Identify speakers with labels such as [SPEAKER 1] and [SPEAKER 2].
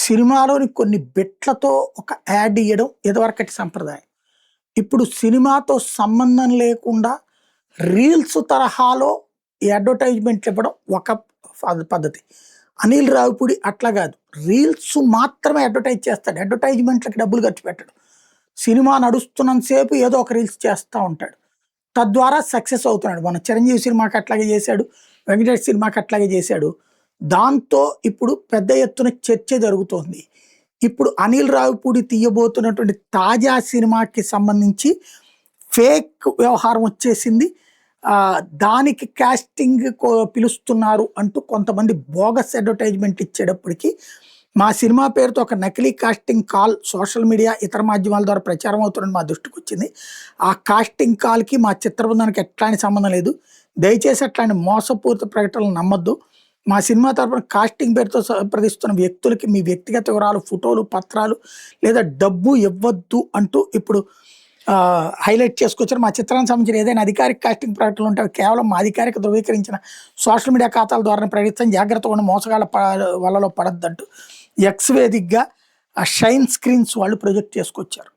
[SPEAKER 1] సినిమాలోని కొన్ని బిట్లతో ఒక యాడ్ ఇయ్యడం ఇదివరకటి సంప్రదాయం. ఇప్పుడు సినిమాతో సంబంధం లేకుండా రీల్స్ తరహాలో ఈ అడ్వర్టైజ్మెంట్లు ఇవ్వడం ఒక పద్ధతి. అనిల్ రావిపూడి అట్లా కాదు. రీల్స్ మాత్రమే అడ్వర్టైజ్ చేస్తాడు. అడ్వర్టైజ్మెంట్లకి డబ్బులు ఖర్చు పెట్టాడు. సినిమా నడుస్తున్నంత సేపు ఏదో ఒక రీల్స్ చేస్తూ ఉంటాడు. తద్వారా సక్సెస్ అవుతున్నాడు. మన చిరంజీవి సినిమాకి అట్లాగే చేశాడు, వెంకటేష్ సినిమాకి అట్లాగే చేశాడు. దాంతో ఇప్పుడు పెద్ద ఎత్తున చర్చ జరుగుతోంది. ఇప్పుడు అనిల్ రావిపూడి తీయబోతున్నటువంటి తాజా సినిమాకి సంబంధించి ఫేక్ వ్యవహారం వచ్చేసింది. దానికి కాస్టింగ్ పిలుస్తున్నారు అంటూ కొంతమంది బోగస్ అడ్వర్టైజ్మెంట్ ఇచ్చేటప్పటికి మా సినిమా పేరుతో ఒక నకిలీ కాస్టింగ్ కాల్ సోషల్ మీడియా ఇతర మాధ్యమాల ద్వారా ప్రచారం అవుతుందని మా దృష్టికి వచ్చింది. ఆ కాస్టింగ్ కాల్కి మా చిత్రబృందానికి ఎట్లాంటి సంబంధం లేదు. దయచేసి అట్లాంటి మోసపూరిత ప్రకటనలు నమ్మొద్దు. మా సినిమా తరపున కాస్టింగ్ పేరుతో సంప్రదిస్తున్న వ్యక్తులకి మీ వ్యక్తిగత వివరాలు, ఫోటోలు, పత్రాలు లేదా డబ్బు ఇవ్వద్దు అంటూ ఇప్పుడు హైలైట్ చేసుకొచ్చారు. మా చిత్రానికి సంబంధించిన ఏదైనా అధికారిక కాస్టింగ్ ప్రకటనలు ఉంటే కేవలం మా అధికారిక ధృవీకరించిన సోషల్ మీడియా ఖాతాల ద్వారా ప్రకటిస్తాం. జాగ్రత్తగా ఉన్న మోసగాళ్ళ వలలో పడద్దంటూ ఎక్స్ వేదికగా షైన్ స్క్రీన్స్ వాళ్ళు ప్రొజెక్ట్ చేసుకొచ్చారు.